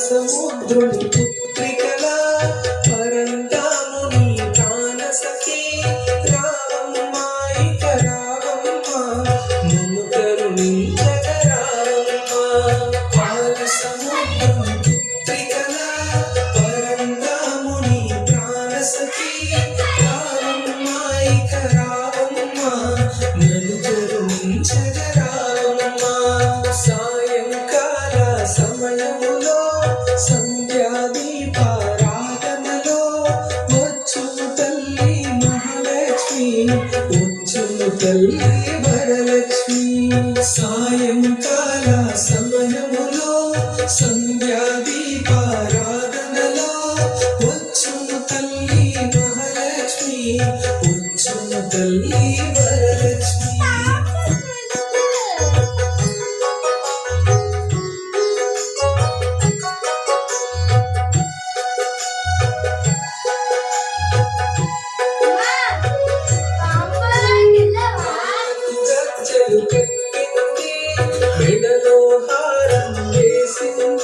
సముద్రుని పుత్రికల పరందాముని ప్రాణ సఖి రావమ్మ ఇక రావమ్మ నన్ను కరుణించగ రావమ్మ పాల సముద్రుని పుత్రికల పరందాముని ప్రాణ సఖి రావమ్మ ఇక రావమ్మ నన్ను కరుణించగ రావమ్మ సాయంకాల సమయములో సంధ్యాదీపారాధనలో వచ్చును తల్లి మహాలక్ష్మి వచ్చును తల్లి వరలక్ష్మి సాయంకాల సమయములో సంధ్యాదీపారాధనలో వచ్చును తల్లి మహాలక్ష్మి వచ్చును తల్లి వరలక్ష్మి మెడలో హారం వేసింది